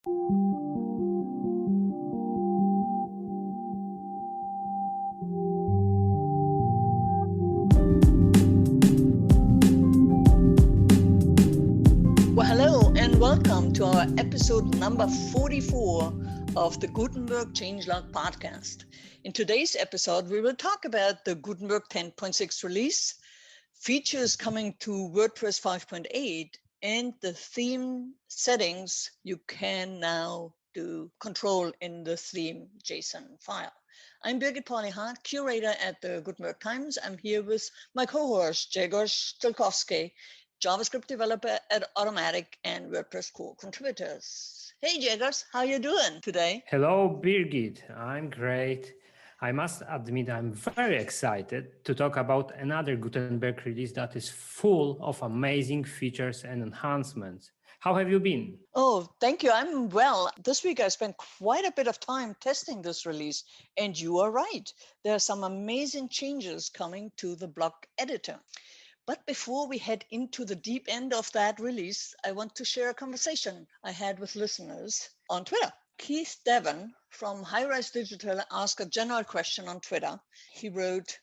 Well, hello and welcome to our episode number 44 of the Gutenberg Changelog podcast. In today's episode, we will talk about the Gutenberg 10.6 release, features coming to WordPress 5.8, and the theme settings you can now do control in the theme JSON file. I'm Birgit Pauli-Hart, curator at the Gutenberg Times. I'm here with my co-host, Grzegorz Stelkowski, JavaScript developer at Automatic and WordPress core contributors. Hey, Grzegorz, how you doing today? Hello, Birgit. I'm great. I must admit, I'm very excited to talk about another Gutenberg release that is full of amazing features and enhancements. How have you been? Oh, thank you. I'm well. This week I spent quite a bit of time testing this release, and you are right. There are some amazing changes coming to the block editor. But before we head into the deep end of that release, I want to share a conversation I had with listeners on Twitter. Keith Devon from High Rise Digital asked a general question on Twitter. He wrote,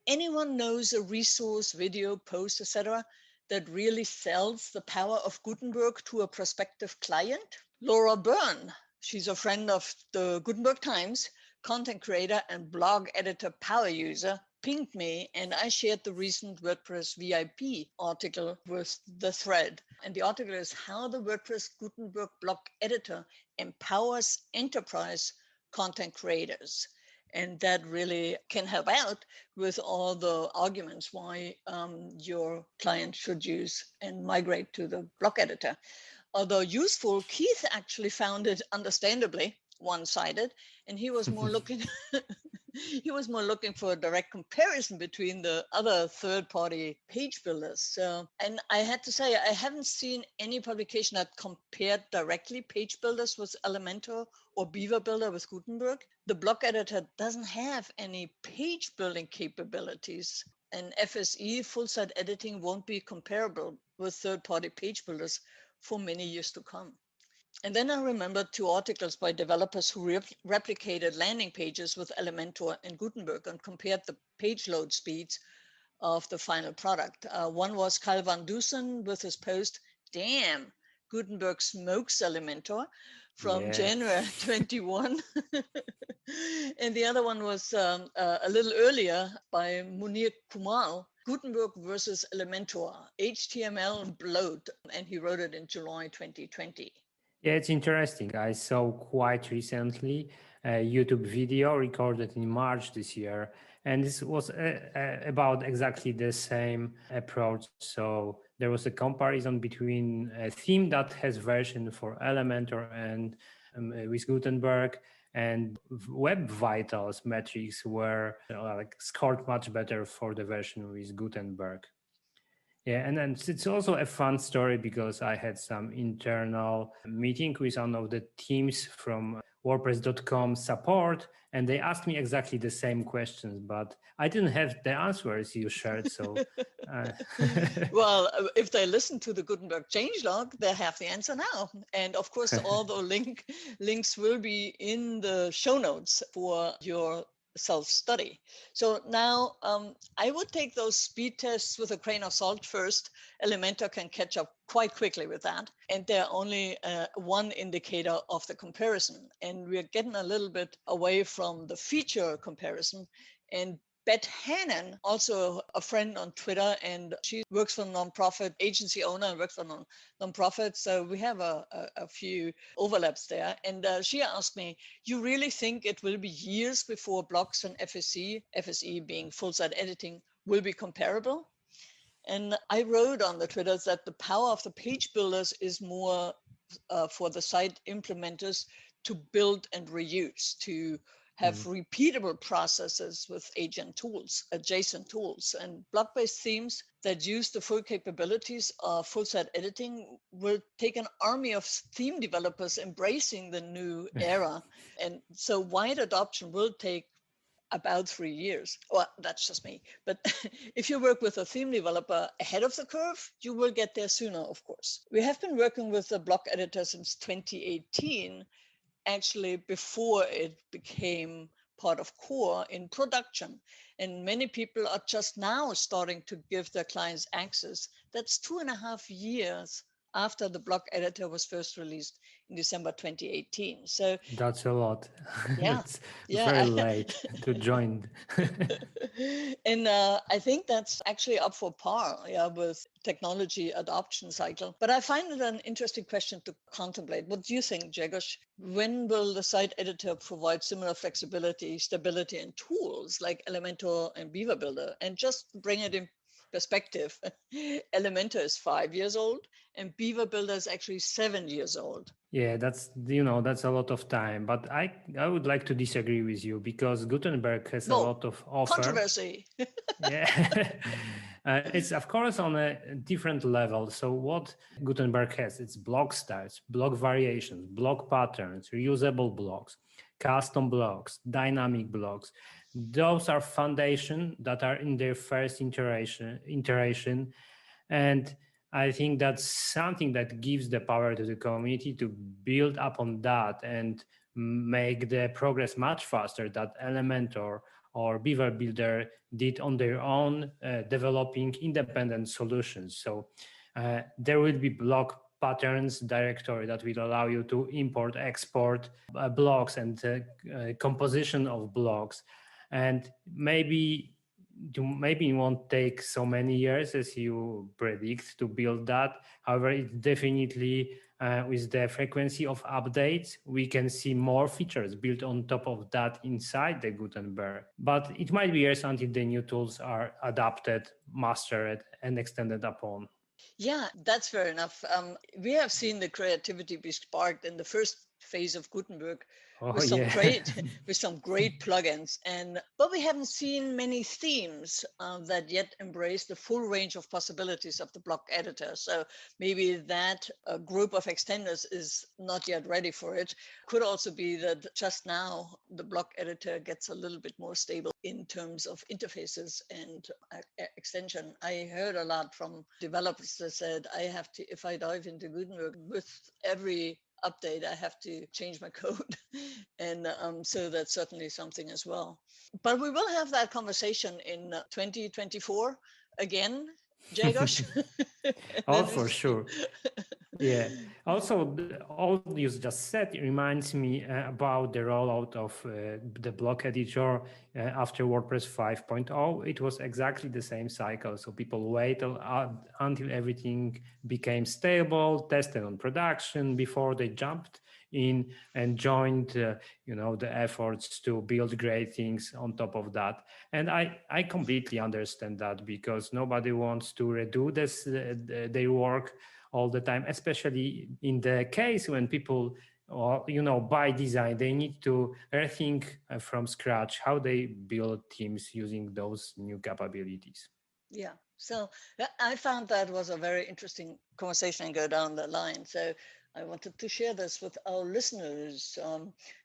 anyone knows a resource, video, post, etc., that really sells the power of Gutenberg to a prospective client? Laura Byrne, she's a friend of the Gutenberg Times, content creator and blog editor power user, pinged me and I shared the recent WordPress VIP article with the thread. And the article is how the WordPress Gutenberg block editor empowers enterprise content creators. And that really can help out with all the arguments why your client should use and migrate to the block editor. Although useful, Keith actually found it understandably one-sided, and he was more looking for a direct comparison between the other third-party page builders. So, and I had to say, I haven't seen any publication that compared directly page builders with Elementor or Beaver Builder with Gutenberg. The block editor doesn't have any page building capabilities, and FSE, full site editing, won't be comparable with third-party page builders for many years to come. And then I remembered two articles by developers who replicated landing pages with Elementor and Gutenberg and compared the page load speeds of the final product. One was Kyle van Dusen with his post, damn, Gutenberg smokes Elementor, from January 21. And the other one was a little earlier by Munir Kumal, Gutenberg versus Elementor, HTML bloat, and he wrote it in July 2020. Yeah, it's interesting. I saw quite recently a YouTube video recorded in March this year, and this was about exactly the same approach. So there was a comparison between a theme that has version for Elementor and with Gutenberg, and Web Vitals metrics were scored much better for the version with Gutenberg. Yeah, and then it's also a fun story because I had some internal meeting with one of the teams from WordPress.com support, and they asked me exactly the same questions, but I didn't have the answers you shared. So, well, if they listen to the Gutenberg changelog, they have the answer now. And of course, all the links will be in the show notes for your self-study. So now I would take those speed tests with a grain of salt first. Elementor can catch up quite quickly with that. And they're only one indicator of the comparison. And we're getting a little bit away from the feature comparison. And Beth Hannon, also a friend on Twitter, and she works for a nonprofit, agency owner, and works for nonprofit. So we have a few overlaps there. And she asked me, you really think it will be years before blocks and FSE being full site editing, will be comparable? And I wrote on the Twitter that the power of the page builders is more for the site implementers to build and reuse, to have repeatable processes with agent tools, adjacent tools, and block-based themes that use the full capabilities of full-site editing will take an army of theme developers embracing the new era. And so wide adoption will take about 3 years. Well, that's just me. But if you work with a theme developer ahead of the curve, you will get there sooner, of course. We have been working with the block editor since 2018, actually before it became part of core in production. And many people are just now starting to give their clients access. That's 2.5 years after the block editor was first released in December 2018. So That's a lot. yeah, That's very yeah. late to join. And I think that's actually up for par, yeah, with technology adoption cycle. But I find it an interesting question to contemplate. What do you think, Jagosh? When will the site editor provide similar flexibility, stability, and tools like Elementor and Beaver Builder? And just bring it in perspective, Elementor is 5 years old and Beaver Builder is actually 7 years old. Yeah, that's a lot of time. But I would like to disagree with you because Gutenberg has a No, lot of offer. controversy. Yeah, it's of course on a different level. So what Gutenberg has, it's block styles, block variations, block patterns, reusable blocks, custom blocks, dynamic blocks. Those are foundation that are in their first iteration, and I think that's something that gives the power to the community to build upon that and make the progress much faster that Elementor or Beaver Builder did on their own, developing independent solutions. So there will be block patterns directory that will allow you to import, export blocks and composition of blocks. And maybe it won't take so many years as you predict to build that. However, it definitely with the frequency of updates, we can see more features built on top of that inside the Gutenberg. But it might be years until the new tools are adapted, mastered, and extended upon. Yeah, that's fair enough. We have seen the creativity be sparked in the first phase of Gutenberg Oh with some yeah. great with some great plugins, and but we haven't seen many themes that yet embrace the full range of possibilities of the block editor. So maybe that group of extenders is not yet ready for it. Could also be that just now the block editor gets a little bit more stable in terms of interfaces and extension. I heard a lot from developers that said, I have to, if I dive into Gutenberg with every update, I have to change my code. And so that's certainly something as well. But we will have that conversation in 2024 again, Jagosh. Oh, for sure. Yeah. Also, all you just said reminds me about the rollout of the block editor after WordPress 5.0. It was exactly the same cycle. So people waited until everything became stable, tested on production before they jumped in and joined, the efforts to build great things on top of that. And I completely understand that because nobody wants to redo this their work all the time, especially in the case when people, by design, they need to rethink from scratch how they build teams using those new capabilities. Yeah. So I found that was a very interesting conversation and go down the line. So I wanted to share this with our listeners.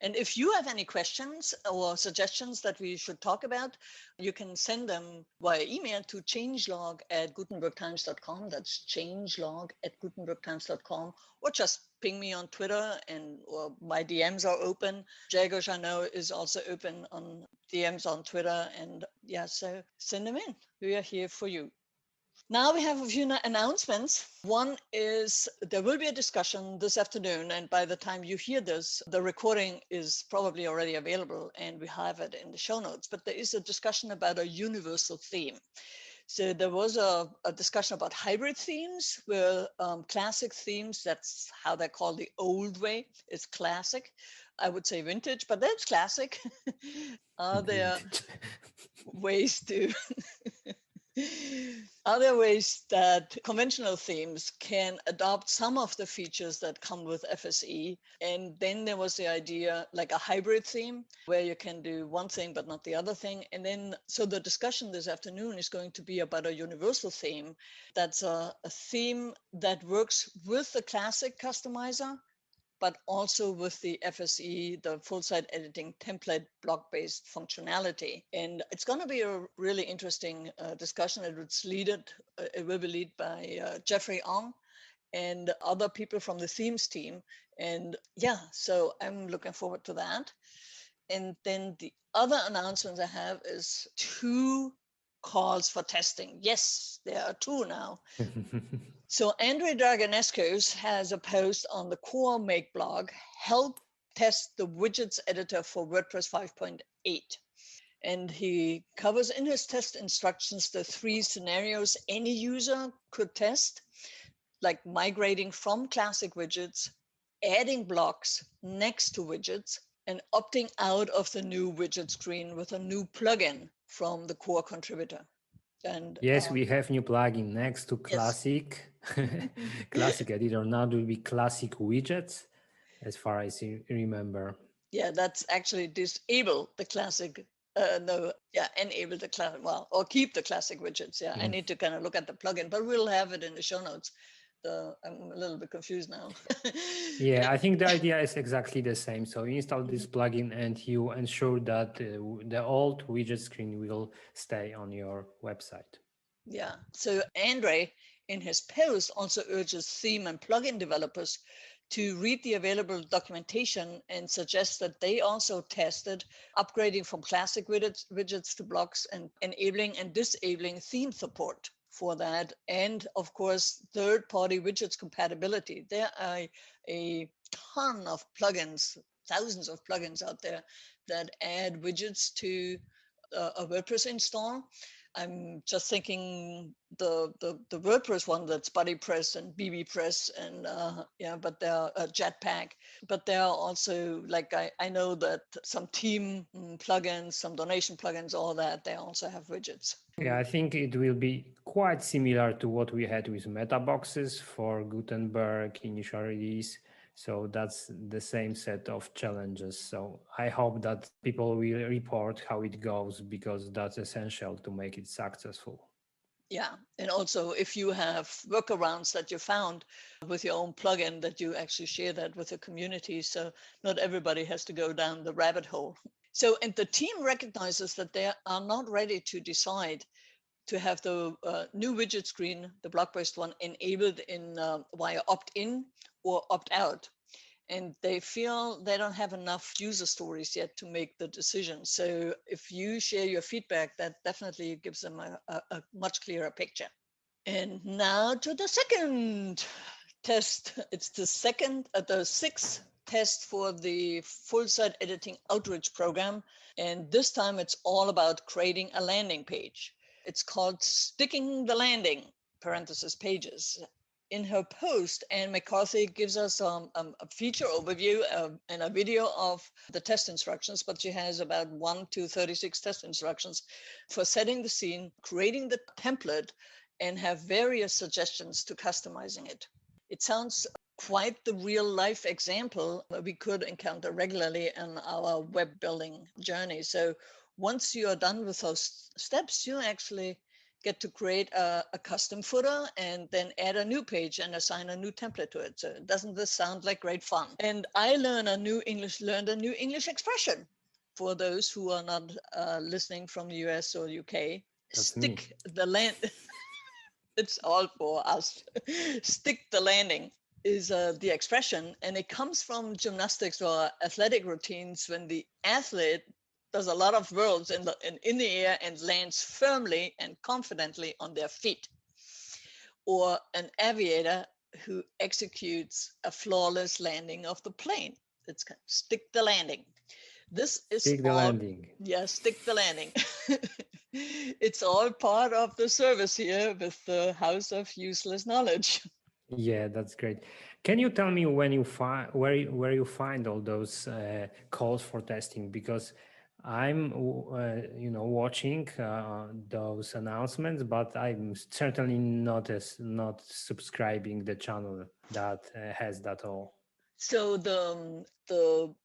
And if you have any questions or suggestions that we should talk about, you can send them via email to changelog@gutenbergtimes.com. That's changelog@gutenbergtimes.com, or just ping me on Twitter, and or my DMs are open. Jagosh, I know, is also open on DMs on Twitter. And yeah, so send them in. We are here for you. Now we have a few announcements. One is there will be a discussion this afternoon, and by the time you hear this, the recording is probably already available and we have it in the show notes. But there is a discussion about a universal theme. So there was a discussion about hybrid themes, where classic themes, that's how they're called the old way, is classic. I would say vintage, but that's classic. Are there ways to Are there ways that conventional themes can adopt some of the features that come with FSE? And then there was the idea like a hybrid theme where you can do one thing but not the other thing. And then, so the discussion this afternoon is going to be about a universal theme. That's a theme that works with the classic customizer but also with the FSE, the full site editing template block-based functionality. And it's going to be a really interesting discussion. It will be led by Jeffrey Ong and other people from the themes team. And yeah, so I'm looking forward to that. And then the other announcements I have is 2 calls for testing. Yes, there are 2 now. So Andre Dragonescu has a post on the Core Make blog, help test the widgets editor for WordPress 5.8. And he covers in his test instructions the 3 scenarios any user could test, like migrating from classic widgets, adding blocks next to widgets, and opting out of the new widget screen with a new plugin from the core contributor. And yes, we have new plugin next to yes. Classic. Classic editor now will be Classic Widgets, as far as I remember. Yeah, that's actually disable the classic. Enable the classic, or keep the classic widgets. Yeah, I need to kind of look at the plugin, but we'll have it in the show notes. I'm a little bit confused now. Yeah, I think the idea is exactly the same. So you install this plugin and you ensure that the old widget screen will stay on your website. Yeah, so Andre in his post also urges theme and plugin developers to read the available documentation and suggests that they also tested upgrading from classic widgets to blocks and enabling and disabling theme support for that. And of course, third-party widgets compatibility. There are a ton of plugins, thousands of plugins out there that add widgets to a WordPress install. I'm just thinking the WordPress one, that's BuddyPress and BBPress and but they're Jetpack. But there are also, like, I know that some team plugins, some donation plugins, all that, they also have widgets. Yeah, I think it will be quite similar to what we had with meta boxes for Gutenberg initial release. So that's the same set of challenges. So I hope that people will report how it goes, because that's essential to make it successful. Yeah, and also if you have workarounds that you found with your own plugin, that you actually share that with the community. So not everybody has to go down the rabbit hole. So, and the team recognizes that they are not ready to decide to have the new widget screen, the block-based one, enabled in via opt-in or opt-out. And they feel they don't have enough user stories yet to make the decision. So if you share your feedback, that definitely gives them a much clearer picture. And now to the second test. It's the sixth test for the full site editing outreach program. And this time it's all about creating a landing page. It's called Sticking the Landing, parenthesis pages. In her post, Anne McCarthy gives us a feature overview and a video of the test instructions, but she has about 1 to 36 test instructions for setting the scene, creating the template, and have various suggestions to customizing it. It sounds quite the real life example we could encounter regularly in our web building journey. So once you are done with those steps, you actually get to create a custom footer and then add a new page and assign a new template to it. So doesn't this sound like great fun? And I learned a new English expression for those who are not listening from the US or UK. That's Stick me. the land. It's all for us. Stick the landing is the expression, and it comes from gymnastics or athletic routines when the athlete does a lot of whirls in the air and lands firmly and confidently on their feet, or an aviator who executes a flawless landing of the plane. It's stick the landing. This is Stick the all, landing. yeah, stick the landing. It's all part of the service here with the House of Useless Knowledge. Yeah, that's great. Can you tell me when you find where you find all those calls for testing? Because I'm watching those announcements, but I'm certainly not subscribing the channel that has that all. So the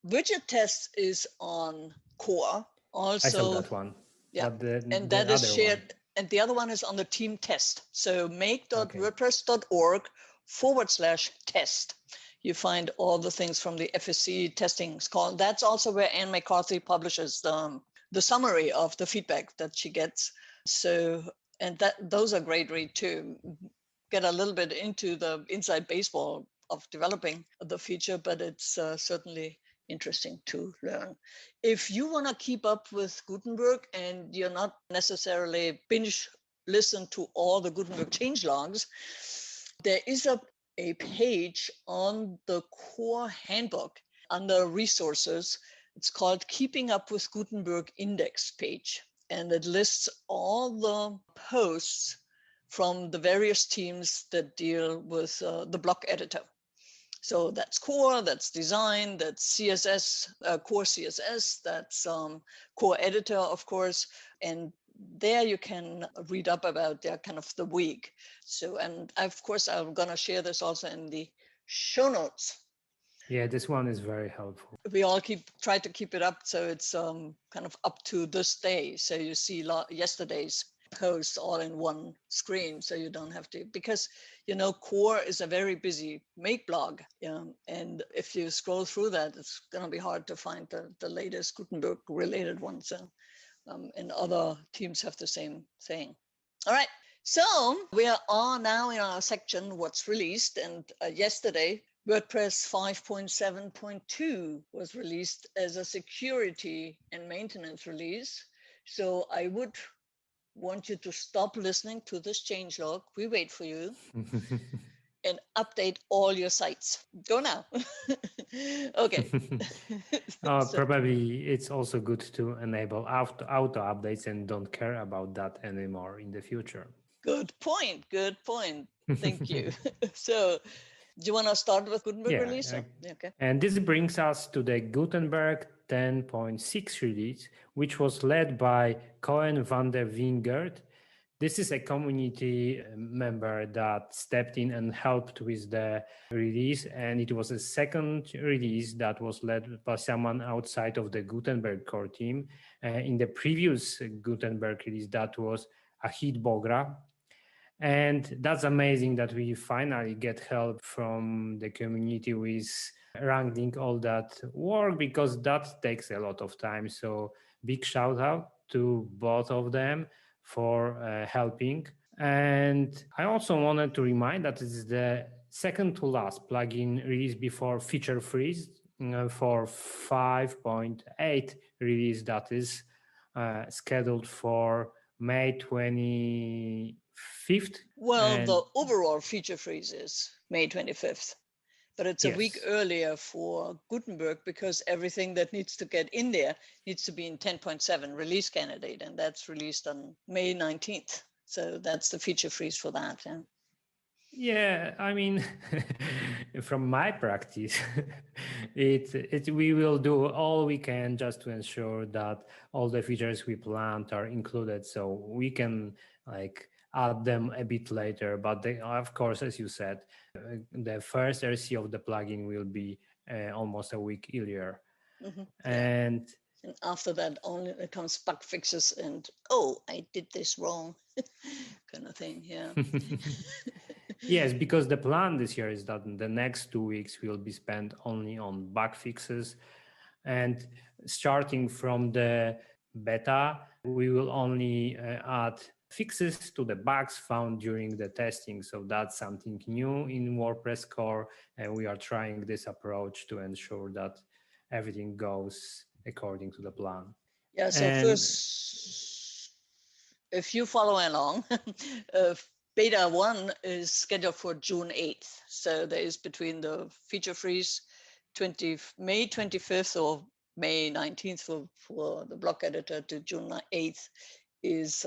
widget test is on Core. I saw Also, that one, yeah, but and the that is other one. shared. And the other one is on the team test. So make.wordpress.org/test. you find all the things from the FSC testing call. That's also where Anne McCarthy publishes the summary of the feedback that she gets. So, and those are great read too. Get a little bit into the inside baseball of developing the feature, but it's certainly interesting to learn. If you want to keep up with Gutenberg and you're not necessarily binge listen to all the Gutenberg changelogs, there is a page on the core handbook under resources. It's called Keeping Up with Gutenberg Index page, and it lists all the posts from the various teams that deal with the block editor. So that's core, that's design, that's CSS, core CSS, that's core editor, of course. And there you can read up about their kind of the week. So, and of course, I'm going to share this also in the show notes. Yeah, this one is very helpful. We all try to keep it up so it's kind of up to this day. So you see yesterday's posts all in one screen, so you don't have to, because core is a very busy make blog, and if you scroll through that, it's going to be hard to find the latest Gutenberg related ones, and other teams have the same thing. All right, so we are now in our section what's released, and yesterday WordPress 5.7.2 was released as a security and maintenance release. So I would want you to stop listening to this changelog. We wait for you and update all your sites. Go now. Okay. Probably it's also good to enable auto updates and don't care about that anymore in the future. Good point. Good point. Thank you. So, do you want to start with Gutenberg release? Okay. And this brings us to the Gutenberg 10.6 release, which was led by Cohen van der Wingert. This is a community member that stepped in and helped with the release, and it was a second release that was led by someone outside of the Gutenberg core team. In the previous Gutenberg release, that was Ahit Bogra. And that's amazing that we finally get help from the community with wrangling all that work, because that takes a lot of time. So big shout out to both of them for helping. And I also wanted to remind that this is the second to last plugin release before feature freeze for 5.8 release that is scheduled for May 25th. Well, the overall feature freeze is May 25th. But it's a week earlier for Gutenberg, because everything that needs to get in there needs to be in 10.7 release candidate, and that's released on May 19th. So that's the feature freeze for that. Yeah, I mean, from my practice, we will do all we can just to ensure that all the features we planned are included, so we can add them a bit later. But they, of course, as you said, the first RC of the plugin will be almost a week earlier. Mm-hmm. And after that, only it comes bug fixes and, I did this wrong kind of thing. Yeah. Yes, because the plan this year is that the next 2 weeks will be spent only on bug fixes. And starting from the beta, we will only add fixes to the bugs found during the testing. So that's something new in WordPress core. And we are trying this approach to ensure that everything goes according to the plan. Yeah, so first, if you follow along, beta 1 is scheduled for June 8th. So there is between the feature freeze May 25th or May 19th for the block editor to June 8th is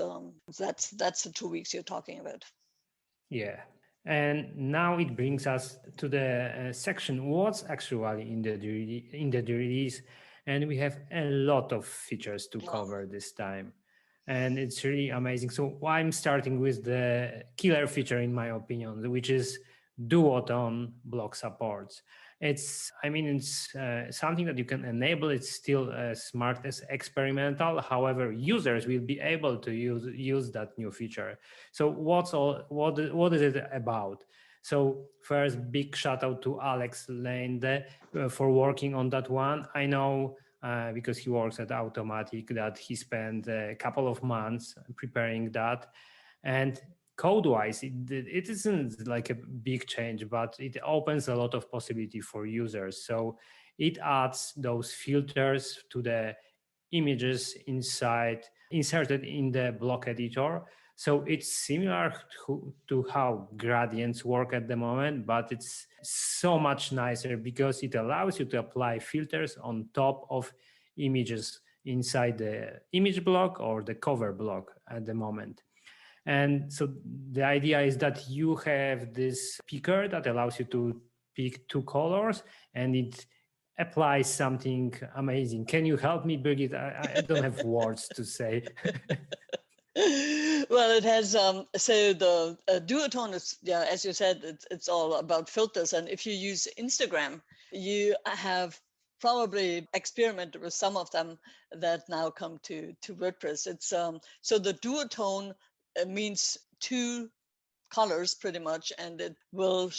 that's the 2 weeks you're talking about. Yeah. And now it brings us to the section what's actually in the release, and we have a lot of features to cover this time, and it's really amazing. So I'm starting with the killer feature in my opinion, which is duotone block supports. It's something that you can enable. It's still smart as experimental. However, users will be able to use that new feature. So what is it about? So first, big shout out to Alex Lande for working on that one. I know because he works at Automatic that he spent a couple of months preparing that. And code-wise, it isn't like a big change, but it opens a lot of possibility for users. So it adds those filters to the images inserted in the block editor. So it's similar to how gradients work at the moment, but it's so much nicer because it allows you to apply filters on top of images inside the image block or the cover block at the moment. And so the idea is that you have this picker that allows you to pick two colors, and it applies something amazing. Can you help me, Birgit? I don't have words to say. Well, it has so the duotone is, yeah, as you said, it's all about filters. And if you use Instagram, you have probably experimented with some of them that now come to WordPress. It's so the duotone means two colors pretty much, and it will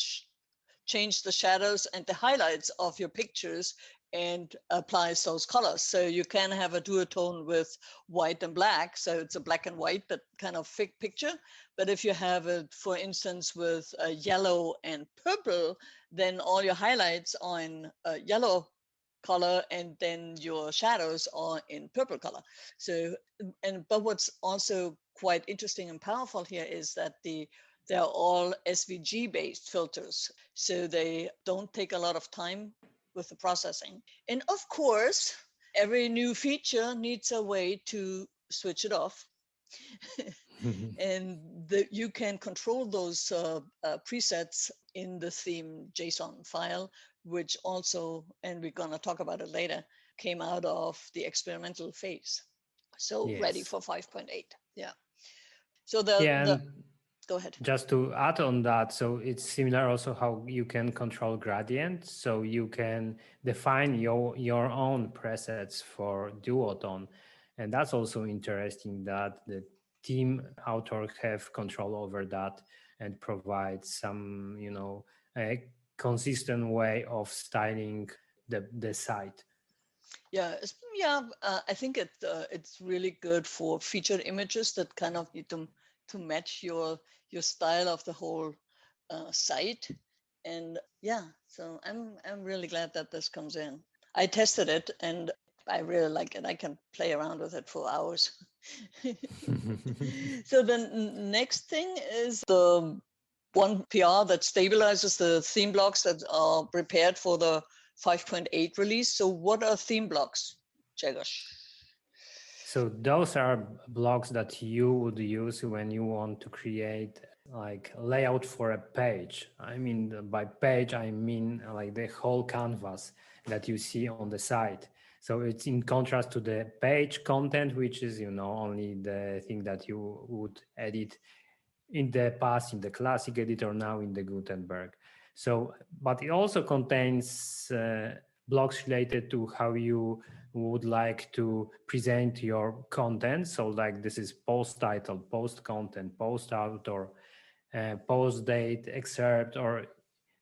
change the shadows and the highlights of your pictures and applies those colors. So you can have a duotone with white and black. So it's a black and white, but kind of thick picture. But if you have it, for instance, with yellow and purple, then all your highlights are in yellow color, and then your shadows are in purple color. So, but what's also quite interesting and powerful here is that they're all SVG based filters. So they don't take a lot of time with the processing. And of course, every new feature needs a way to switch it off. And you can control those presets in the theme JSON file, which also, and we're going to talk about it later, came out of the experimental phase. So Yes. ready for 5.8. Yeah. So go ahead. Just to add on that, so it's similar also how you can control gradients. So you can define your own presets for duotone. And that's also interesting that the team author have control over that and provide some, a consistent way of styling the site. Yeah, I think it's really good for featured images that kind of need to match your style of the whole site. And yeah, so I'm really glad that this comes in. I tested it and I really like it. I can play around with it for hours. So the next thing is the one PR that stabilizes the theme blocks that are prepared for the 5.8 release. So what are theme blocks, Jagos? So those are blocks that you would use when you want to create like layout for a page. I mean, by page, I mean like the whole canvas that you see on the site. So it's in contrast to the page content, which is, only the thing that you would edit in the past in the classic editor, now in the Gutenberg. So, but it also contains blocks related to how you would like to present your content. So like this is post title, post content, post author, post date, excerpt, or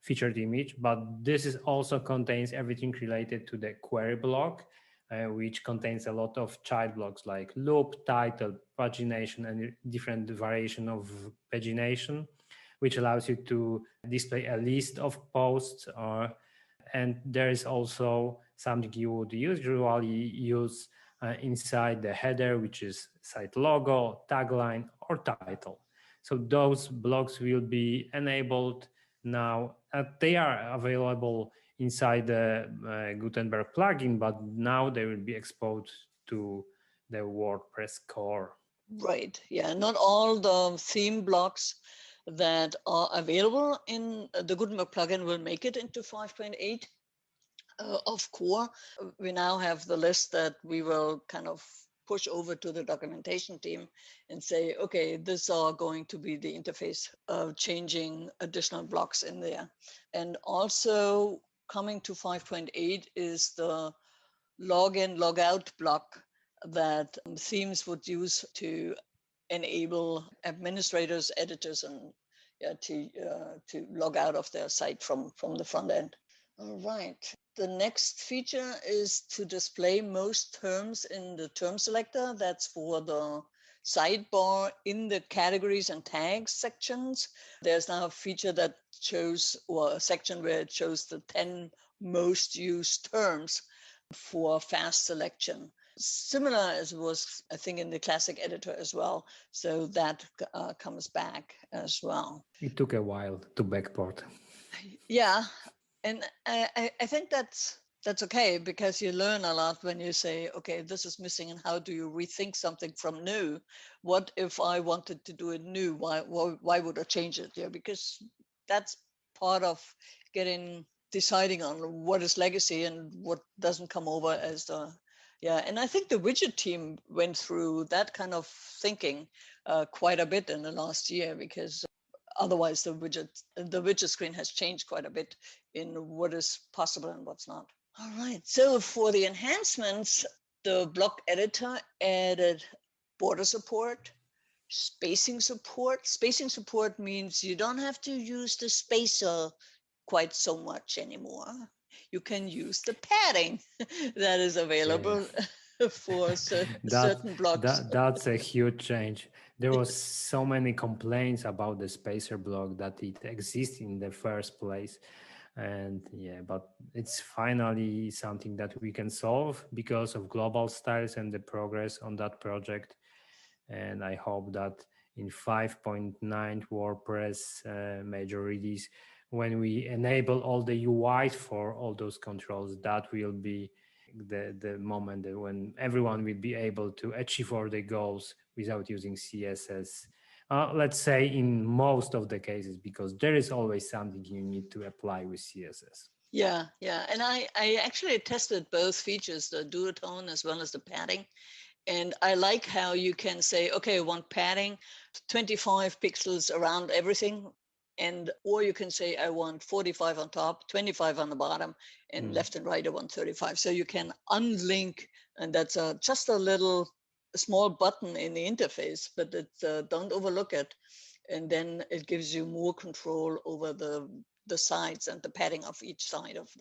featured image. But this is also contains everything related to the query block, which contains a lot of child blocks like loop, title, pagination, and different variation of pagination, which allows you to display a list of posts. And there is also something you would usually use inside the header, which is site logo, tagline, or title. So those blocks will be enabled now. They are available inside the Gutenberg plugin, but now they will be exposed to the WordPress core. Right. Yeah. Not all the theme blocks that are available in the Gutenberg plugin will make it into 5.8 of core. We now have the list that we will kind of push over to the documentation team and say, okay, these are going to be the interface of changing additional blocks in there. And also coming to 5.8 is the login, logout block that themes would use to enable administrators, editors, and to log out of their site from the front end. All right. The next feature is to display most terms in the term selector. That's for the sidebar in the categories and tags sections. There's now a feature that shows, or a section where it shows the 10 most used terms for fast selection. Similar as it was, I think, in the classic editor as well. So that comes back as well. It took a while to backport. Yeah, and I think that's okay, because you learn a lot when you say, okay, this is missing, and how do you rethink something from new? What if I wanted to do it new? Why would I change it? Yeah, because that's part of deciding on what is legacy and what doesn't come over as the, yeah. And I think the widget team went through that kind of thinking quite a bit in the last year, because otherwise the widget screen has changed quite a bit in what is possible and what's not. All right, so for the enhancements, the block editor added border support, spacing support. Spacing support means you don't have to use the spacer quite so much anymore. You can use the padding that is available for certain blocks. That's a huge change. There was so many complaints about the spacer block that it exists in the first place. And yeah, but it's finally something that we can solve because of global styles and the progress on that project. And I hope that in 5.9 WordPress major release, when we enable all the UI for all those controls, that will be the moment when everyone will be able to achieve all the goals without using CSS. Let's say in most of the cases, because there is always something you need to apply with CSS. Yeah, and I actually tested both features, the duotone as well as the padding. And I like how you can say, okay, I want padding 25 pixels around everything. Or you can say, I want 45 on top, 25 on the bottom, and left and right, I want 35. So you can unlink, and that's just a small button in the interface, but don't overlook it. And then it gives you more control over the sides and the padding of each side of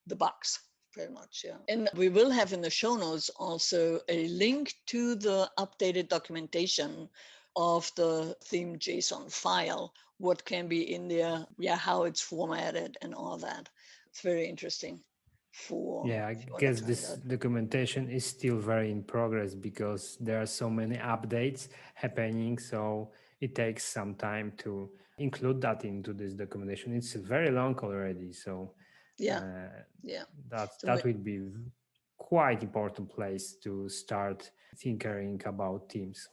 the box. Very much, yeah. And we will have in the show notes also a link to the updated documentation of the theme JSON file, what can be in there, yeah, how it's formatted and all that. It's very interesting. Yeah, I If you want to guess try this that. documentation is still very in progress because there are so many updates happening. So it takes some time to include that into this documentation. It's very long already. So Yeah, uh, yeah. So that will be quite important place to start thinking about teams.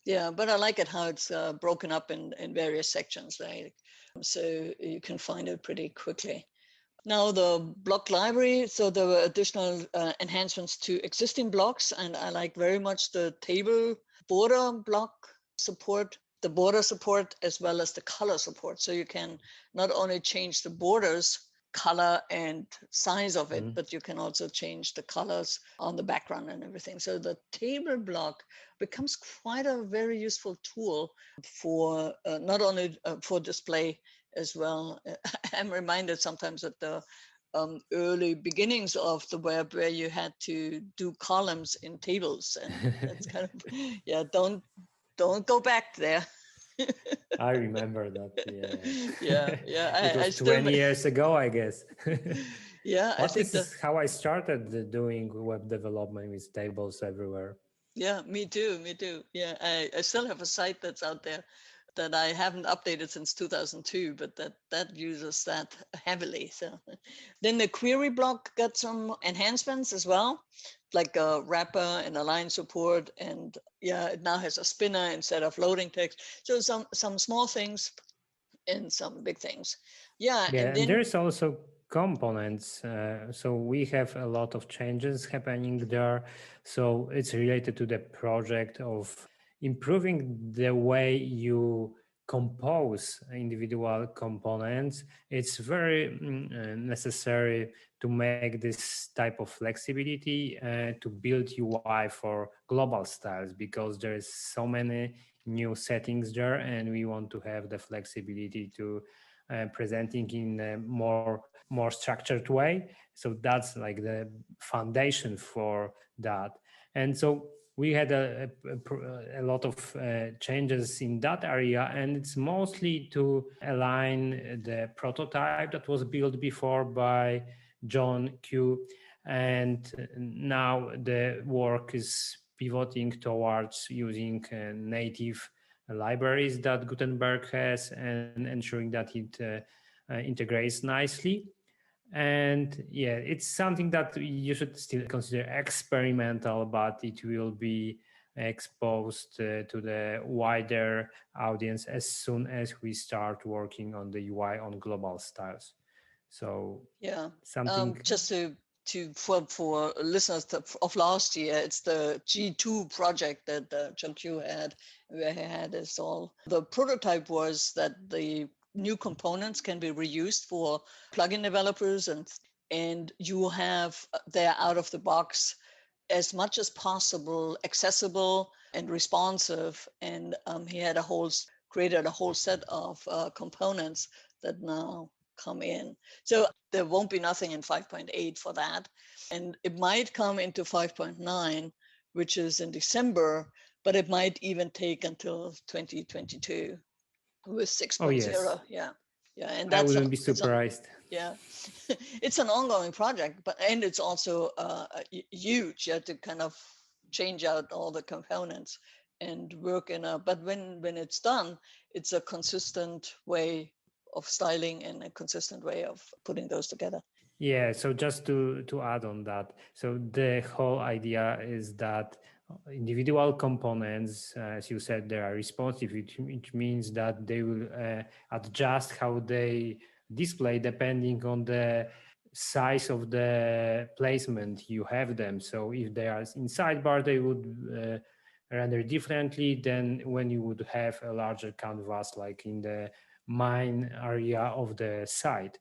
yeah, but I like it how it's broken up in various sections, right? So you can find it pretty quickly. Now the block library, so there were additional enhancements to existing blocks, and I like very much the table border block support, the border support as well as the color support. So you can not only change the borders color and size of it, but you can also change the colors on the background and everything. So the table block becomes quite a very useful tool for not only for display as well. I'm reminded sometimes of the early beginnings of the web where you had to do columns in tables, and that's kind of, yeah, don't go back there. I remember that. Yeah, It I was still 20 years ago, I guess. yeah, I But think this is how I started doing web development with tables everywhere. yeah, me too. Yeah, I still have a site that's out there that I haven't updated since 2002, but that uses that heavily. So then the query block got some enhancements as well, like a wrapper and align support, and yeah, it now has a spinner instead of loading text. So some small things and some big things. Yeah, Yeah, and and then there's also components. So we have a lot of changes happening there. So it's related to the project of improving the way you compose individual components. It's very necessary to make this type of flexibility to build UI for global styles because there is so many new settings there, and we want to have the flexibility to presenting in a more structured way. So that's like the foundation for that. And so we had a lot of changes in that area, and it's mostly to align the prototype that was built before by John Q. And now the work is pivoting towards using native libraries that Gutenberg has and ensuring that it integrates nicely. And yeah, it's something that you should still consider experimental, but it will be exposed to the wider audience as soon as we start working on the UI on global styles. So Yeah. something. Just for listeners of last year, it's the G2 project that John Q had, where he had this all. The prototype was that the new components can be reused for plugin developers, and you have there out of the box as much as possible accessible and responsive. And he had created a whole set of components that now come in. So there won't be nothing in 5.8 for that. And it might come into 5.9, which is in December, but it might even take until 2022 with Oh, yes. 6.0. Yeah. Yeah. And I wouldn't be surprised. yeah, it's an ongoing project, and it's also huge. You have to kind of change out all the components and work in a. But when it's done, it's a consistent way of styling and a consistent way of putting those together. Yeah, so just to add on that, so the whole idea is that individual components, as you said, they are responsive, which means that they will adjust how they display depending on the size of the placement you have them. So if they are in sidebar, they would render differently than when you would have a larger canvas, like in the main area of the site.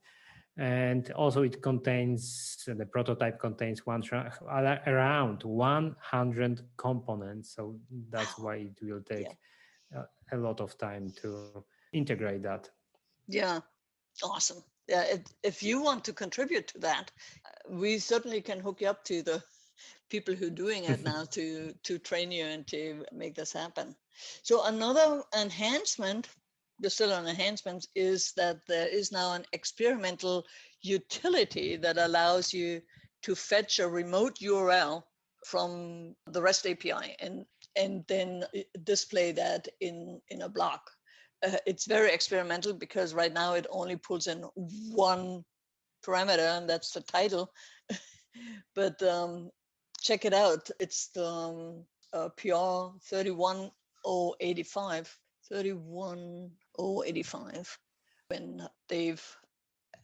And also the prototype contains around 100 components, so that's Wow. why it will Yeah. take a lot of time to integrate that. Yeah. Awesome. Yeah. If you want to contribute to that, we certainly can hook you up to the people who are doing it now to train you and to make this happen. So another enhancement, there's still an enhancement, is that there is now an experimental utility that allows you to fetch a remote URL from the REST API and then display that in a block. It's very experimental because right now it only pulls in one parameter, and that's the title. But check it out. It's the PR 31085, 31085, when Dave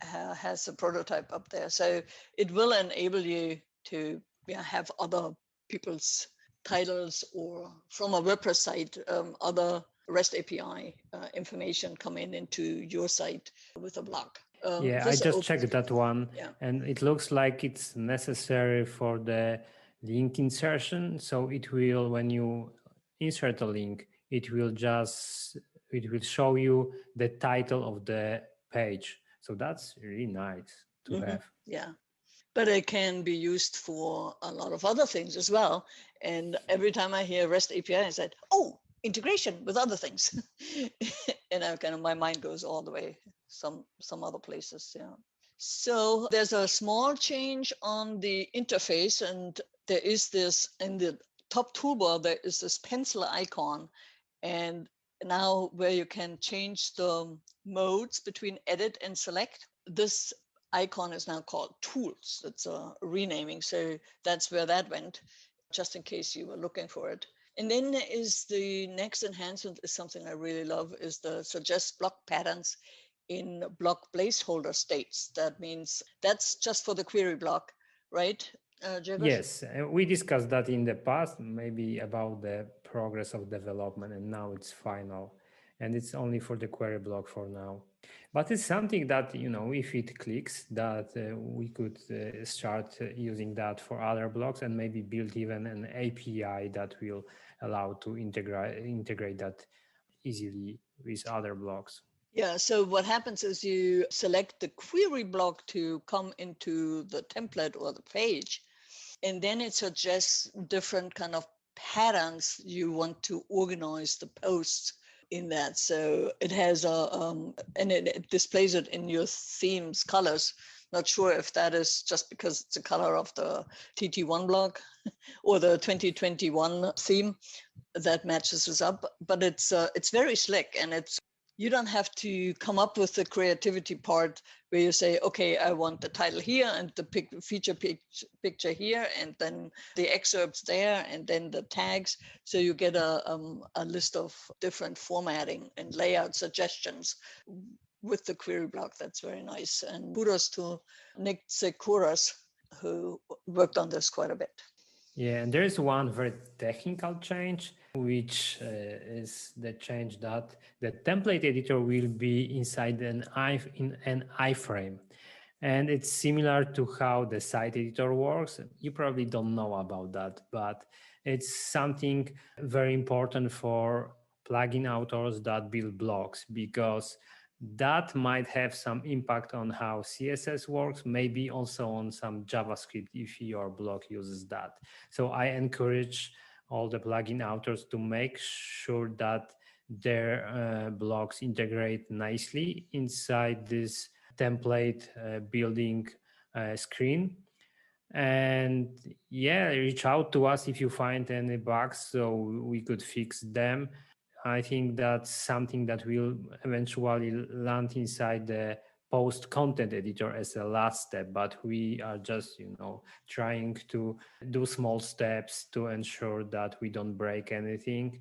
has a prototype up there. So it will enable you to have other people's titles, or from a WordPress site, other REST API information come into your site with a block. Yeah, I This just opens, checked that one, yeah. and it looks like it's necessary for the link insertion. So it will, when you insert a link, it will show you the title of the page. So that's really nice to have. Yeah. But it can be used for a lot of other things as well. And every time I hear REST API, I said, oh, integration with other things. And I kind of, my mind goes all the way some other places. Yeah. So there's a small change on the interface, and there is this in the top toolbar, there is this pencil icon. And now where you can change the modes between edit and select, this icon is now called tools. It's a renaming. So that's where that went, just in case you were looking for it. And then is the next enhancement is something I really love, is the suggest block patterns in block placeholder states. That means that's just for the query block, right? Yes, we discussed that in the past, maybe about the progress of development, and now it's final. And it's only for the query block for now. But it's something that, if it clicks, that we could start using that for other blocks and maybe build even an API that will allow to integrate that easily with other blocks. Yeah, so what happens is you select the query block to come into the template or the page, and then it suggests different kind of patterns you want to organize the posts in that. So it has and it displays it in your theme's colors. Not sure if that is just because it's the color of the TT1 block or the 2021 theme that matches this up, but it's very slick, and it's, you don't have to come up with the creativity part where you say, okay, I want the title here and the picture here, and then the excerpts there, and then the tags. So you get a list of different formatting and layout suggestions with the query block. That's very nice. And kudos to Nick Sekuras, who worked on this quite a bit. Yeah, and there is one very technical change, which is the change that the template editor will be inside in an iframe. And it's similar to how the site editor works. You probably don't know about that, but it's something very important for plugin authors that build blogs, because that might have some impact on how CSS works, maybe also on some JavaScript if your blog uses that. So I encourage all the plugin authors to make sure that their blogs integrate nicely inside this template building screen. And yeah, reach out to us if you find any bugs so we could fix them. I think that's something that will eventually land inside the post content editor as a last step, but we are just trying to do small steps to ensure that we don't break anything.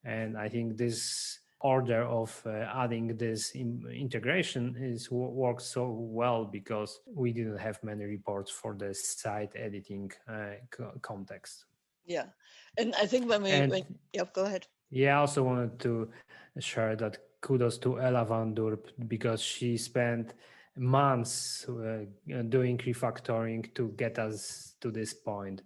And I think this order of adding this integration works so well because we didn't have many reports for the site editing context. Yeah, and I think when yeah, go ahead. Yeah, I also wanted to share that kudos to Ella Van Durp, because she spent months doing refactoring to get us to this point,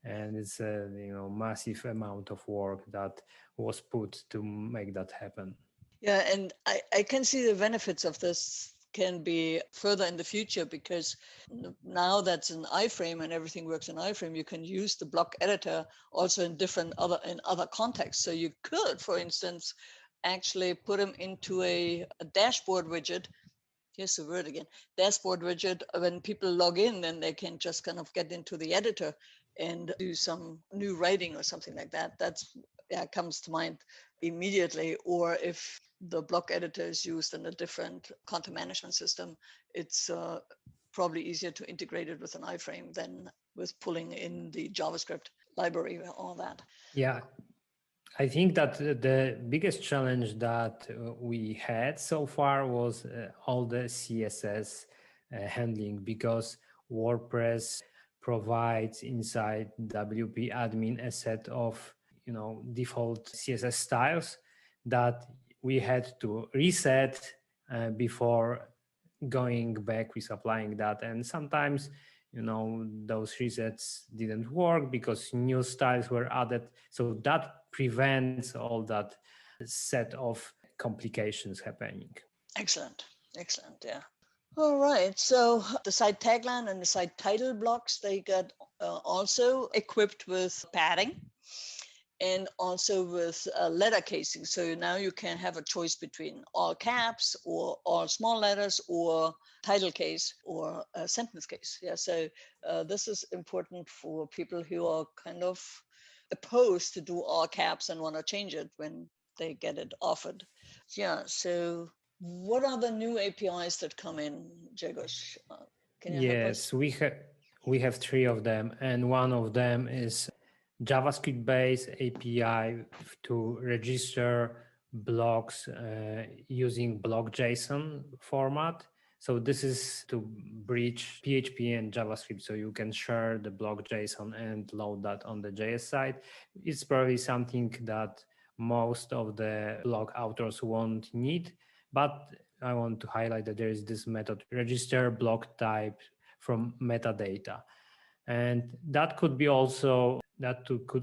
and it's a massive amount of work that was put to make that happen. Yeah, and I can see the benefits of this can be further in the future, because now that's an iframe and everything works in iframe, you can use the block editor also in other contexts. So you could, for instance, actually put them into a dashboard widget. Here's the word again, dashboard widget. When people log in, then they can just kind of get into the editor and do some new writing or something like that. That's, yeah, comes to mind immediately. Or if the block editor is used in a different content management system, it's probably easier to integrate it with an iframe than with pulling in the JavaScript library, all that. Yeah, I think that the biggest challenge that we had so far was all the CSS handling, because WordPress provides inside WP admin a set of default CSS styles that we had to reset before going back with applying that. And sometimes those resets didn't work because new styles were added, so that prevents all that set of complications happening. Excellent. Excellent. Yeah. All right. So the site tagline and the site title blocks, they got also equipped with padding and also with letter casing. So now you can have a choice between all caps or all small letters or title case or sentence case. Yeah. So this is important for people who are kind of opposed to do all caps and want to change it when they get it offered. Yeah. So what are the new APIs that come in, Jagos? Can you help us? Yes, we have three of them, and one of them is JavaScript based API to register blocks using block JSON format. So this is to bridge PHP and JavaScript, so you can share the block JSON and load that on the JS side. It's probably something that most of the blog authors won't need, but I want to highlight that there is this method register block type from metadata, and could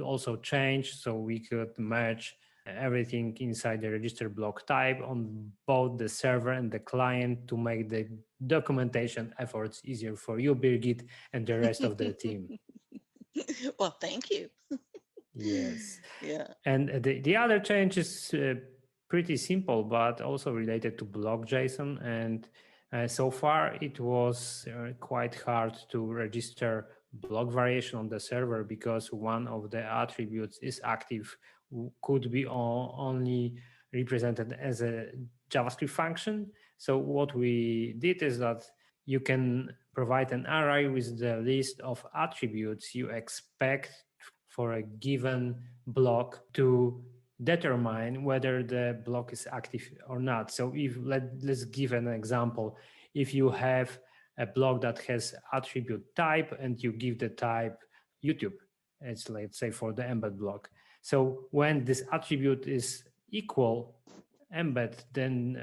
also change, so we could merge everything inside the register block type on both the server and the client to make the documentation efforts easier for you, Birgit, and the rest of the team. Well, thank you. Yes. Yeah. And the other change is pretty simple, but also related to block JSON. And so far, it was quite hard to register block variation on the server because one of the attributes is active, could be only represented as a JavaScript function. So what we did is that you can provide an array with the list of attributes you expect for a given block to determine whether the block is active or not. So if let's give an example. If you have a block that has attribute type and you give the type YouTube, it's let's say for the embed block. So when this attribute is equal embed, then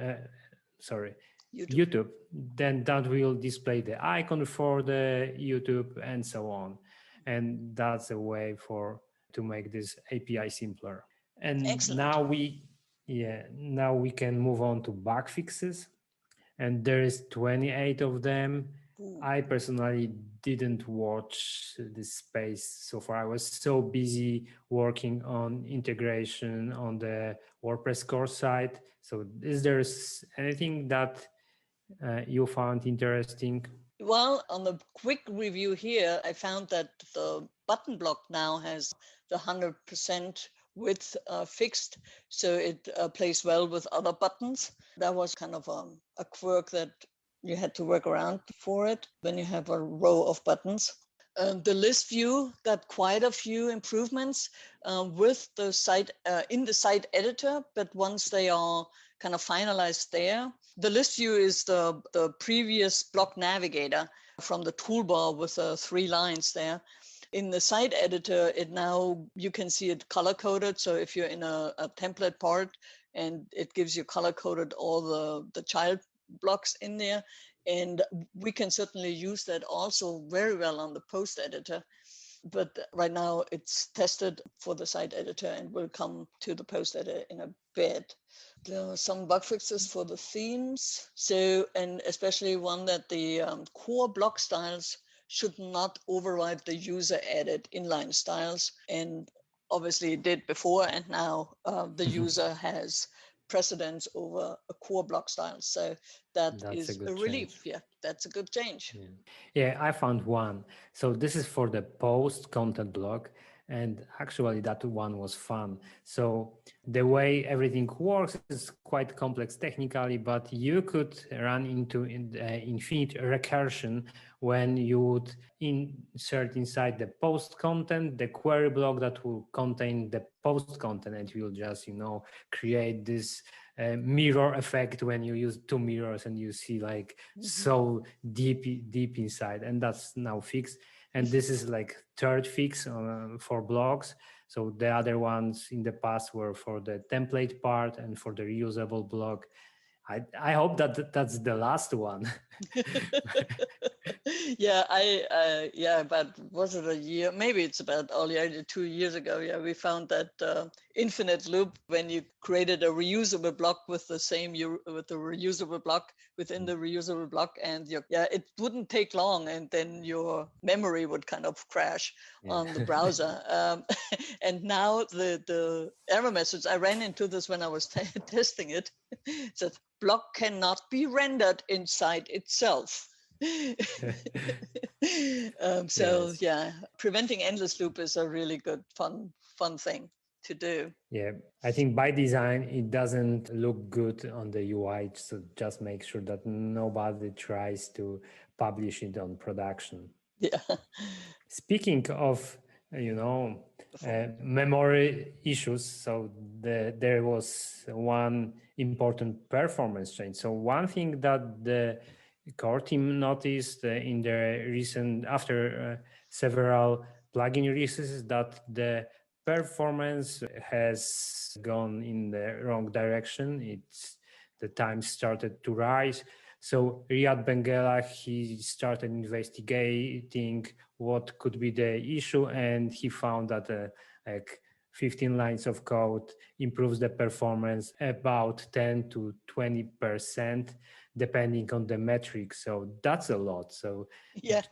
YouTube, then that will display the icon for the YouTube and so on. And that's a way to make this API simpler. And Excellent. now we can move on to bug fixes. And there is 28 of them. Ooh. I personally didn't watch this space so far. I was so busy working on integration on the WordPress core side. So is there anything that you found interesting? Well, on the quick review here, I found that the button block now has the 100% width fixed, so it plays well with other buttons. That was kind of a quirk that you had to work around for it when you have a row of buttons. The list view got quite a few improvements with the site in the site editor, but once they are kind of finalized there, the list view is the previous block navigator from the toolbar with the 3 lines there. In the site editor, it now you can see it color coded. So if you're in a template part and it gives you color coded all the child blocks in there. And we can certainly use that also very well on the post editor. But right now it's tested for the site editor and will come to the post editor in a bit. There are some bug fixes for the themes. So, and especially one that the core block styles should not override the user added inline styles. And obviously it did before, and now the user has precedence over a core block style. So that That's a is a good relief. change. Yeah, that's a good change. Yeah, I found one. So this is for the post content block. And actually, that one was fun. So the way everything works is quite complex technically, but you could run into infinite recursion when you would insert inside the post content the query block that will contain the post content, and will just create this mirror effect when you use 2 mirrors and you see like so deep inside, and that's now fixed. And this is like third fix for blogs. So the other ones in the past were for the template part and for the reusable block. I hope that that's the last one. Yeah, about, was it a year? Maybe it's about already 2 years ago. Yeah, we found that infinite loop when you created a reusable block with the reusable block within the reusable block, and it wouldn't take long, and then your memory would kind of crash on the browser. And now the error message, I ran into this when I was testing it. It says block cannot be rendered inside itself. So Yes. yeah, preventing endless loop is a really good fun thing to do. Yeah, I think by design it doesn't look good on the UI, so just make sure that nobody tries to publish it on production. Yeah. Speaking of, memory issues, so there was one important performance change. So one thing that the core team noticed in the after several plugin releases, is that the performance has gone in the wrong direction. the time started to rise. So Riyad Benguela, he started investigating what could be the issue, and he found that like 15 lines of code improves the performance about 10 to 20%, depending on the metric. So that's a lot. So Yeah.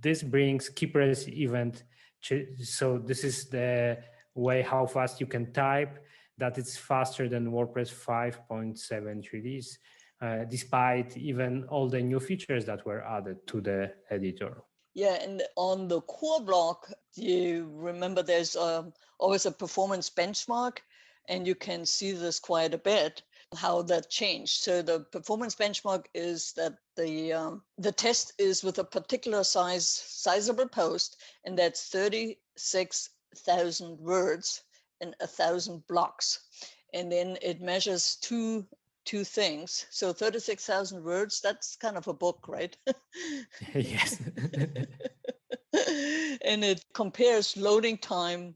this brings Keypress event. So this is the way how fast you can type, that it's faster than WordPress 5.7 release, despite even all the new features that were added to the editor. Yeah, and on the core block, you remember there's always a performance benchmark, and you can see this quite a bit, how that changed. So the performance benchmark is that the test is with a particular sizable post, and that's 36,000 words and 1,000 blocks. And then it measures two things. So 36,000 words, that's kind of a book, right? Yes. And it compares loading times,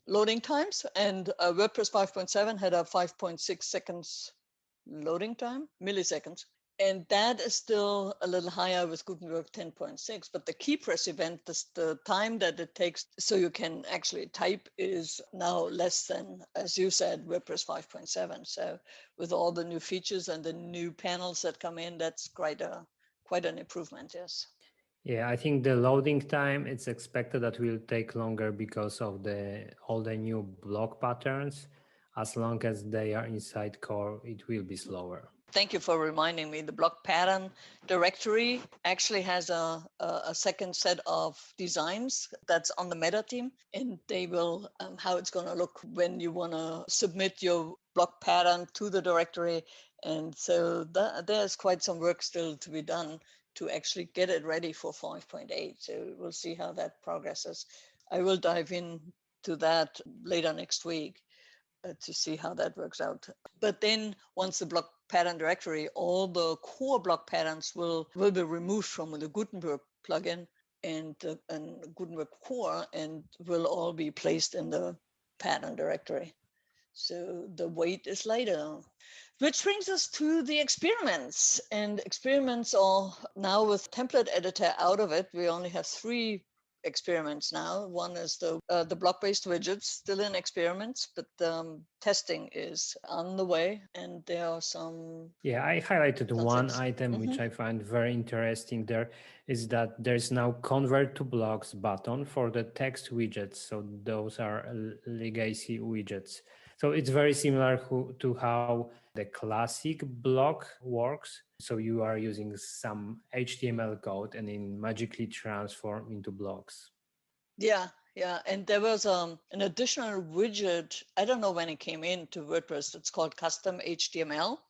and WordPress 5.7 had a 5.6 seconds loading time, milliseconds. And that is still a little higher with Gutenberg 10.6, but the key press event, the time that it takes so you can actually type, is now less than, as you said, WordPress 5.7. So with all the new features and the new panels that come in, that's quite an improvement, yes. Yeah, I think the loading time, it's expected that will take longer because of all the new block patterns. As long as they are inside core, it will be slower. Thank you for reminding me. The block pattern directory actually has a second set of designs that's on the meta team, and they will, how it's going to look when you want to submit your block pattern to the directory. And so there's quite some work still to be done to actually get it ready for 5.8. So we'll see how that progresses. I will dive into that later next week to see how that works out. But then once the block pattern directory, all the core block patterns will be removed from the Gutenberg plugin and Gutenberg core, and will all be placed in the pattern directory. So the weight is lighter. Which brings us to the experiments. And experiments are now, with template editor out of it, we only have 3 experiments now. One is the block-based widgets, still in experiments, but testing is on the way, and there are some. Yeah, I highlighted one concepts. item which I find very interesting there, is that there's now convert to blocks button for the text widgets. So those are legacy widgets. So it's very similar to how the classic block works. So you are using some HTML code and it magically transform into blocks. Yeah, and there was an additional widget. I don't know when it came into WordPress. It's called custom HTML.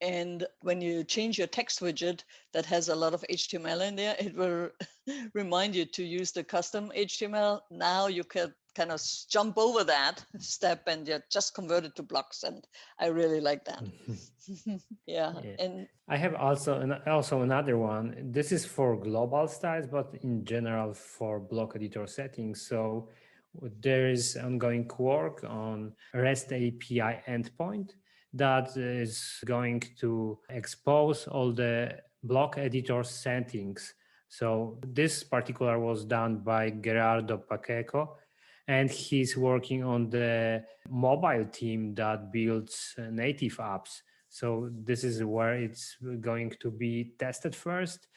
And when you change your text widget that has a lot of HTML in there, it will remind you to use the custom HTML. Now you can kind of jump over that step and just convert it to blocks. And I really like that. Yeah. And I have also another one. This is for global styles, but in general for block editor settings. So there is ongoing work on REST API endpoint that is going to expose all the block editor settings. So this particular was done by Gerardo Pacheco, and he's working on the mobile team that builds native apps. So this is where it's going to be tested first.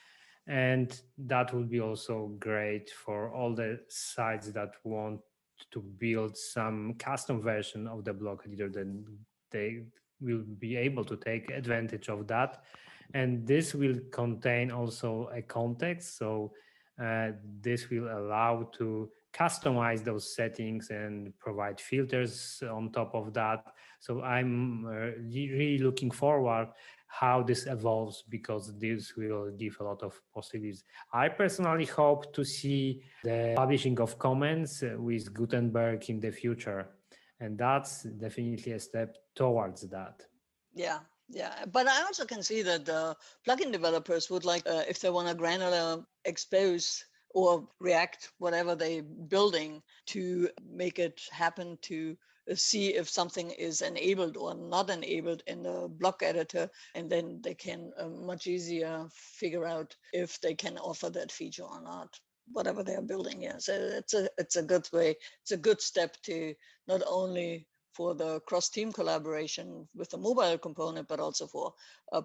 And that will be also great for all the sites that want to build some custom version of the block editor. Then they will be able to take advantage of that. And this will contain also a context. So this will allow to customize those settings and provide filters on top of that. So I'm really looking forward how this evolves, because this will give a lot of possibilities. I personally hope to see the publishing of comments with Gutenberg in the future, and that's definitely a step towards that. yeah, but I also can see that the plugin developers would like, if they want to granular expose or react whatever they're building, to make it happen to see if something is enabled or not enabled in the block editor, and then they can much easier figure out if they can offer that feature or not, whatever they're building. Yeah, so it's a good way. It's a good step to not only for the cross-team collaboration with the mobile component, but also for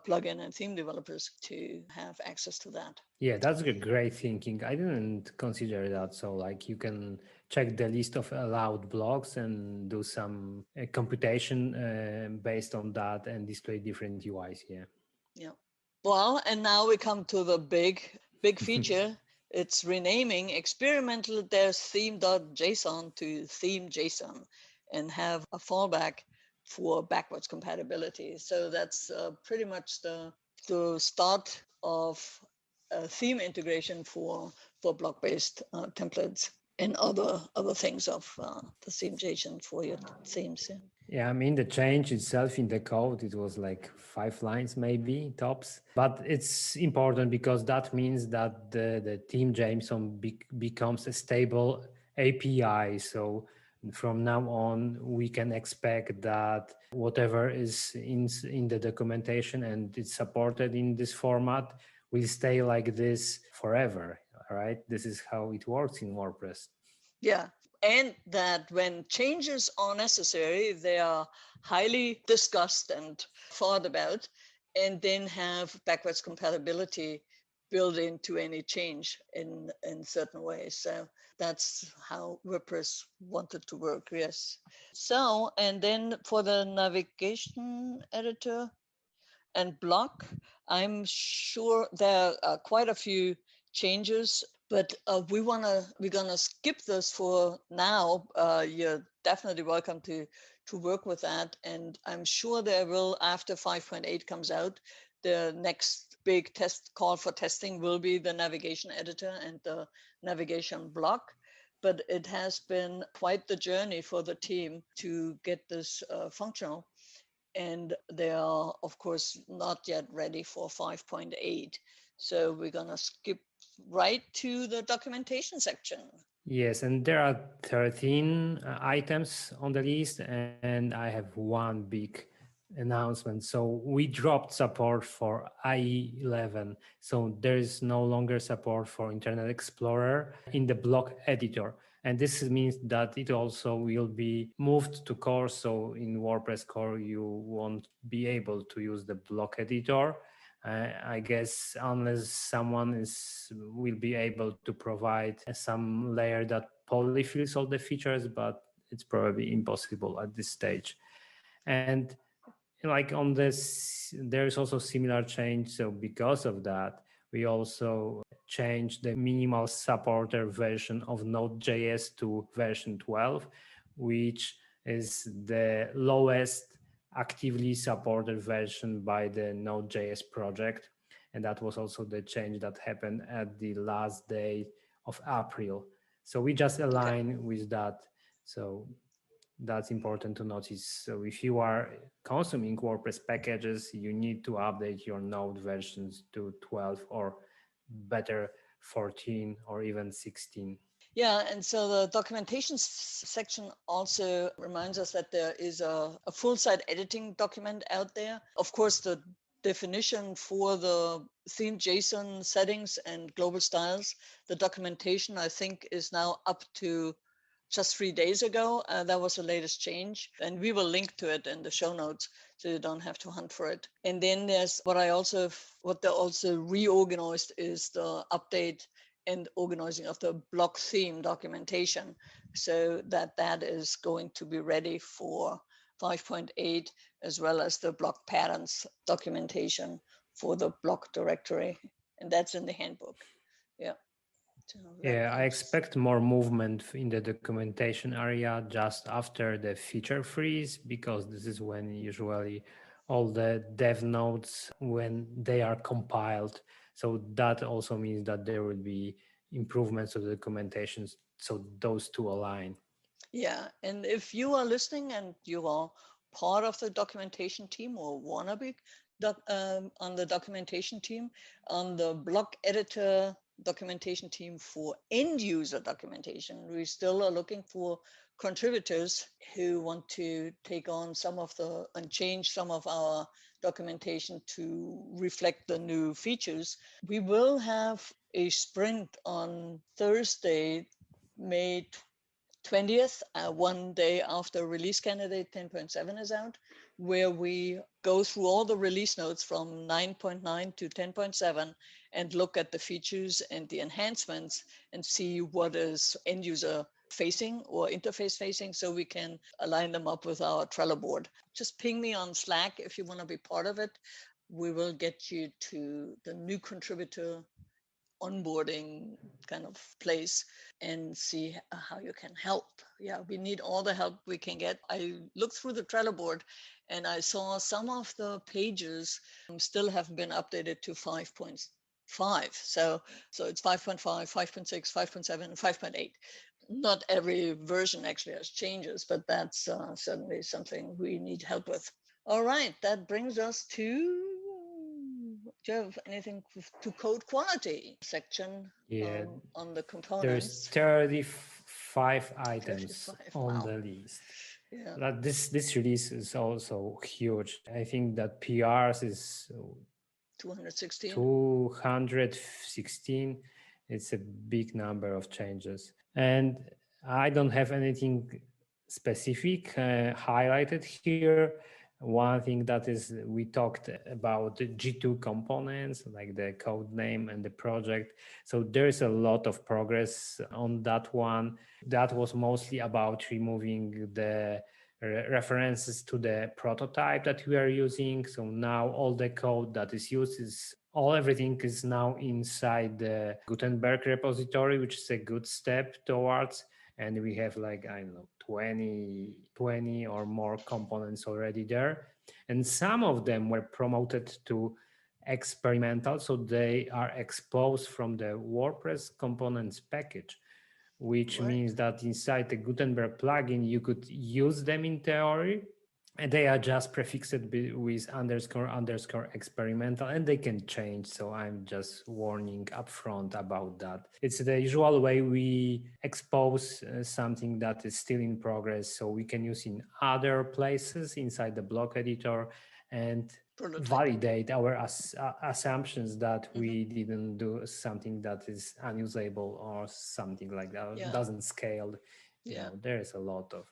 plugin and theme developers to have access to that. Yeah, that's a great thinking. I didn't consider that. So, like, you can check the list of allowed blocks and do some computation based on that and display different UIs. Yeah. Yeah. Well, and now we come to the big feature. It's renaming experimental there's theme.json to theme.json and have a fallback for backwards compatibility. So that's pretty much the start of theme integration for block-based templates and other things of the theme.json for your themes. Yeah. Yeah, I mean, the change itself in the code, it was like 5 lines, maybe tops. But it's important because that means that the Team Jameson becomes a stable API. So from now on, we can expect that whatever is in the documentation and it's supported in this format will stay like this forever. All right. This is how it works in WordPress. Yeah, and that when changes are necessary, they are highly discussed and thought about, and then have backwards compatibility built into any change in certain ways. So that's how WordPress wanted to work, yes. So, and then for the navigation editor and block, I'm sure there are quite a few changes, but we're gonna skip this for now. You're definitely welcome to work with that, and I'm sure there will, after 5.8 comes out, the next big test call for testing will be the navigation editor and the navigation block. But it has been quite the journey for the team to get this functional, and they are, of course, not yet ready for 5.8. So we're going to skip right to the documentation section. Yes, and there are 13 items on the list, and I have one big announcement. So we dropped support for IE 11. So there is no longer support for Internet Explorer in the block editor. And this means that it also will be moved to core. So in WordPress core, you won't be able to use the block editor. I guess unless someone will be able to provide some layer that polyfills all the features, but it's probably impossible at this stage. And like on this, there is also similar change. So because of that, we also changed the minimal supporter version of Node.js to version 12, which is the lowest actively supported version by the Node.js project. And that was also the change that happened at the last day of April. So we just align with that. So that's important to notice. So if you are consuming WordPress packages, you need to update your Node versions to 12 or better 14 or even 16. Yeah, and so the documentation section also reminds us that there is a full site editing document out there. Of course, the definition for the theme JSON settings and global styles, the documentation, I think, is now up to just 3 days ago. That was the latest change, and we will link to it in the show notes so you don't have to hunt for it. And then there's what they also reorganized is the update and organizing of the block theme documentation, so that is going to be ready for 5.8, as well as the block patterns documentation for the block directory, and that's in the handbook. Yeah. So Yeah, I expect more movement in the documentation area just after the feature freeze, because this is when usually all the dev nodes, when they are compiled. So that also means that there will be improvements of the documentations. So those two align. Yeah, and if you are listening and you are part of the documentation team or wanna be on the documentation team, on the block editor documentation team for end user documentation. We still are looking for contributors who want to take on some of the and change some of our documentation to reflect the new features. We will have a sprint on Thursday, May 20th, one day after release candidate 10.7 is out, where we go through all the release notes from 9.9 to 10.7 and look at the features and the enhancements and see what is end user facing or interface facing, so we can align them up with our Trello board. Just ping me on Slack if you want to be part of it. We will get you to the new contributor onboarding kind of place and see how you can help. Yeah, we need all the help we can get. I looked through the Trello board and I saw some of the pages still haven't been updated to 5.5. So it's 5.5, 5.6, 5.7, 5.8. Not every version actually has changes, but that's certainly something we need help with. All right, that brings us to, do you have anything to code quality section Yeah, on the there's components? 35 items 35, on wow. the list. Yeah, This release is also huge. I think that PRs is 216. 216. It's a big number of changes. And I don't have anything specific highlighted here. One thing that is, we talked about the G2 components, like the code name and the project. So there's a lot of progress on that one. That was mostly about removing the references to the prototype that we are using. So now all the code that is used is everything is now inside the Gutenberg repository, which is a good step towards. And we have like, I don't know, 20 or more components already there. And some of them were promoted to experimental. So they are exposed from the WordPress components package, which Right. means that inside the Gutenberg plugin, you could use them in theory, and they are just prefixed with underscore experimental, and they can change. So I'm just warning upfront about that. It's the usual way we expose something that is still in progress, so we can use in other places inside the block editor and Prototyping. validate our assumptions that we didn't do something that is unusable or something like that, Yeah, doesn't scale. yeah, There is a lot of.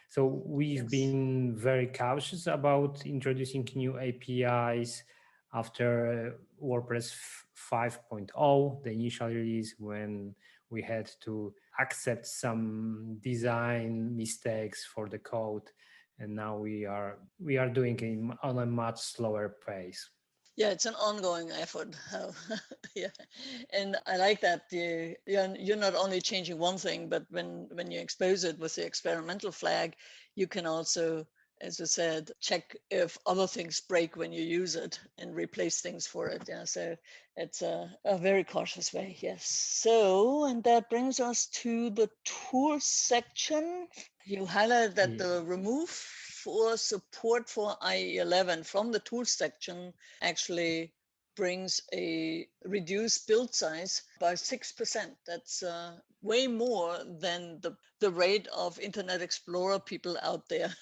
So we've yes. been very cautious about introducing new APIs after WordPress 5.0, the initial release, when we had to accept some design mistakes for the code, and now we are doing it on a much slower pace. Yeah, it's an ongoing effort. Yeah, and I like that you're not only changing one thing, but when you expose it with the experimental flag, you can also, as I said, check if other things break when you use it and replace things for it. Yeah, so it's a very cautious way. Yes. So, and that brings us to the tools section. You highlighted that Yeah. the remove for support for IE11 from the tools section actually brings a reduced build size by 6%. That's way more than the rate of Internet Explorer people out there.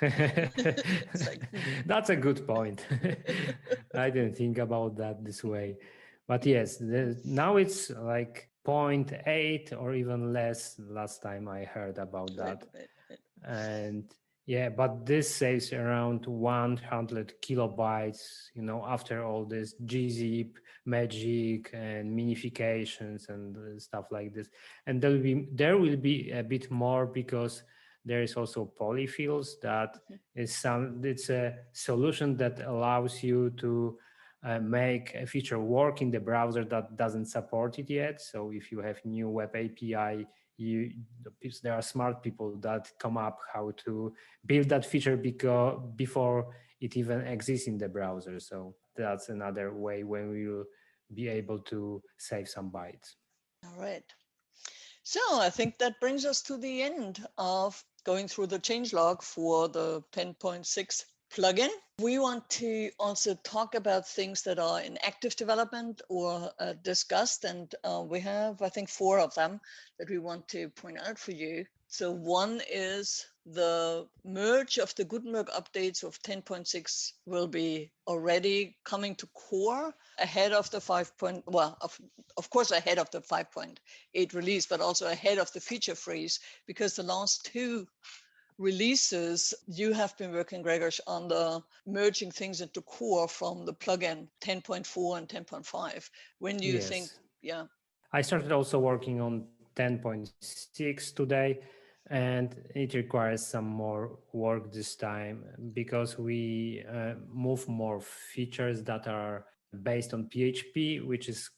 It's like, That's a good point. I didn't think about that this way. But yes, now it's like zero point 0.8 or even less last time I heard about right, that. right, right. And yeah, but this saves around 100 kilobytes, after all this gzip magic and minifications and stuff like this. And there will be a bit more, because there is also polyfills. It's a solution that allows you to make a feature work in the browser that doesn't support it yet. So if you have new web API, there are smart people that come up how to build that feature before it even exists in the browser. So that's another way when we will be able to save some bytes. All right. So I think that brings us to the end of going through the changelog for the 10.6 plugin. We want to also talk about things that are in active development or discussed, and we have, I think, 4 of them that we want to point out for you. So one is the merge of the Gutenberg updates of 10.6 will be already coming to core ahead of the 5. Well, of course ahead of the 5.8 release, but also ahead of the feature freeze, because the last 2 releases, you have been working, Gregors, on the merging things into core from the plugin 10.4 and 10.5. When do you think, Yes. yeah? I started also working on 10.6 today, and it requires some more work this time because we move more features that are based on PHP, which is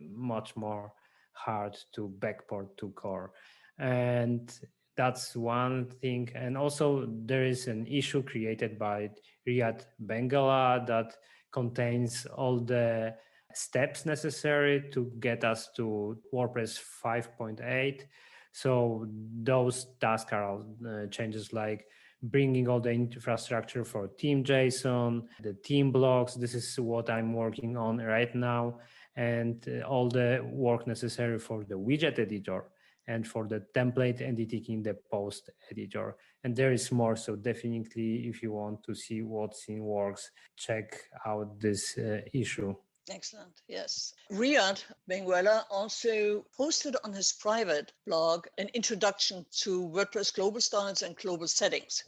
much more hard to backport to core. And that's one thing. And also there is an issue created by Riyadh Bengala that contains all the steps necessary to get us to WordPress 5.8. So those tasks are changes like bringing all the infrastructure for theme JSON, the theme blocks. This is what I'm working on right now, and all the work necessary for the widget editor and for the template editing in the post editor. And there is more. So definitely, if you want to see what's in works, check out this issue. Excellent. Yes. Riyadh Benguela also posted on his private blog an introduction to WordPress global styles and global settings.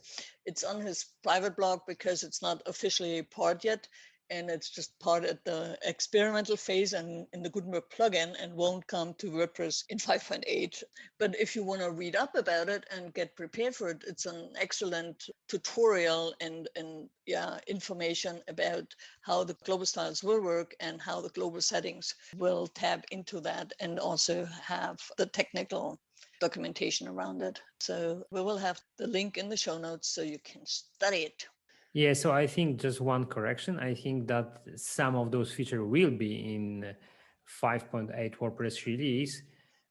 It's on his private blog because it's not officially part yet, and it's just part at the experimental phase and in the Gutenberg plugin, and won't come to WordPress in 5.8. But if you want to read up about it and get prepared for it, it's an excellent tutorial and information about how the global styles will work and how the global settings will tap into that, and also have the technical documentation around it. So we will have the link in the show notes so you can study it. Yeah, so I think just one correction. I think that some of those features will be in 5.8 WordPress release.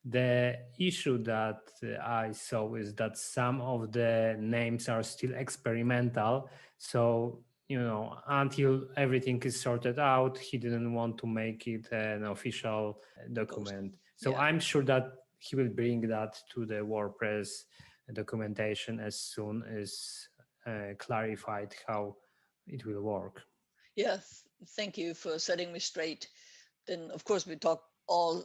The issue that I saw is that some of the names are still experimental. So, until everything is sorted out, he didn't want to make it an official document. So Yeah. I'm sure that he will bring that to the WordPress documentation as soon as clarified how it will work. Yes, thank you for setting me straight. Then, of course, we talk all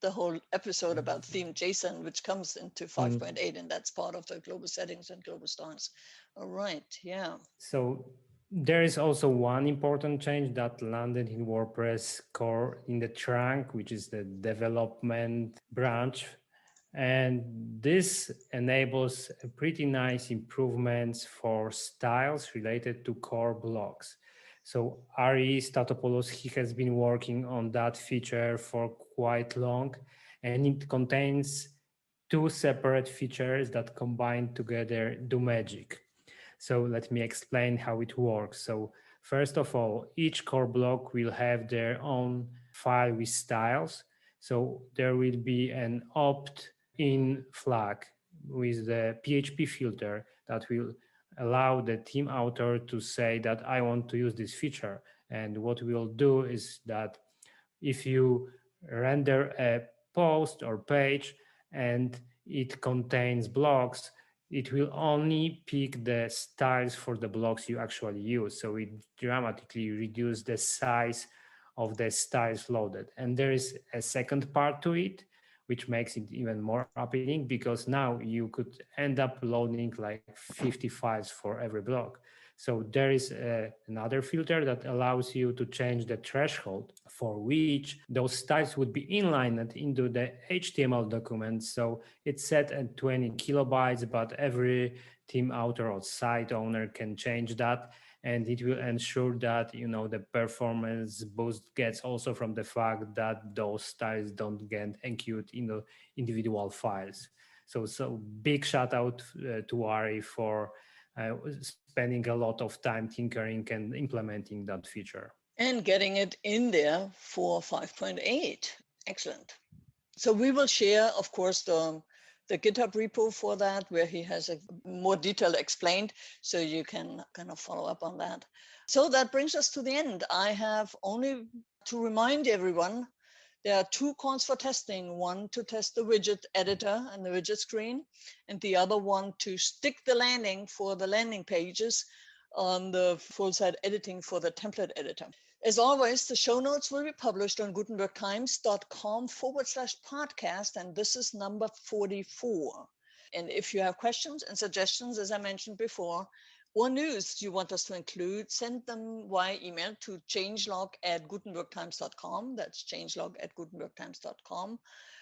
the whole episode about theme JSON, which comes into 5.8, and that's part of the global settings and global styles. All right, yeah. So there is also one important change that landed in WordPress core in the trunk, which is the development branch. And this enables pretty nice improvements for styles related to core blocks. So Ari Statopoulos, he has been working on that feature for quite long, and it contains 2 separate features that combined together do magic. So let me explain how it works. So first of all, each core block will have their own file with styles. So there will be an opt-in flag with the PHP filter that will allow the theme author to say that I want to use this feature. And what we'll do is that if you render a post or page and it contains blocks, it will only pick the styles for the blocks you actually use. So it dramatically reduces the size of the styles loaded. And there is a second part to it, which makes it even more appealing, because now you could end up loading like 50 files for every block. So there is another filter that allows you to change the threshold for which those styles would be inlined into the HTML document. So it's set at 20 kilobytes, but every theme author or site owner can change that. And it will ensure that the performance boost gets also from the fact that those styles don't get encoded in the individual files. So big shout out to Ari for spending a lot of time tinkering and implementing that feature. And getting it in there for 5.8. Excellent. So we will share, of course, the the GitHub repo for that, where he has a more detailed explained, so you can kind of follow up on that. So that brings us to the end. I have only to remind everyone, there are 2 calls for testing, one to test the widget editor and the widget screen, and the other one to stick the landing for the landing pages on the full site editing for the template editor. As always, the show notes will be published on gutenbergtimes.com/podcast, and this is number 44. And if you have questions and suggestions, as I mentioned before, or news you want us to include, send them via email to changelog@gutenbergtimes.com. That's changelog@gutenbergtimes.com.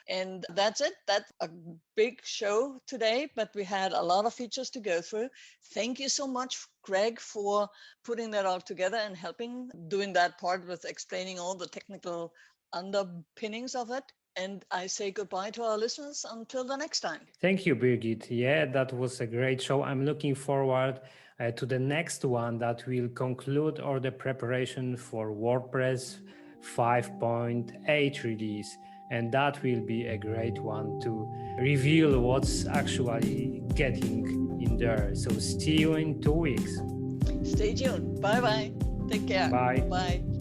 And that's it. That's a big show today, but we had a lot of features to go through. Thank you so much, Greg, for putting that all together and helping doing that part with explaining all the technical underpinnings of it. And I say goodbye to our listeners until the next time. Thank you, Birgit. Yeah, that was a great show. I'm looking forward to the next one that will conclude all the preparation for WordPress 5.8 release. And that will be a great one to reveal what's actually getting in there. So see you in 2 weeks. Stay tuned. Bye-bye. Take care. Bye. Bye.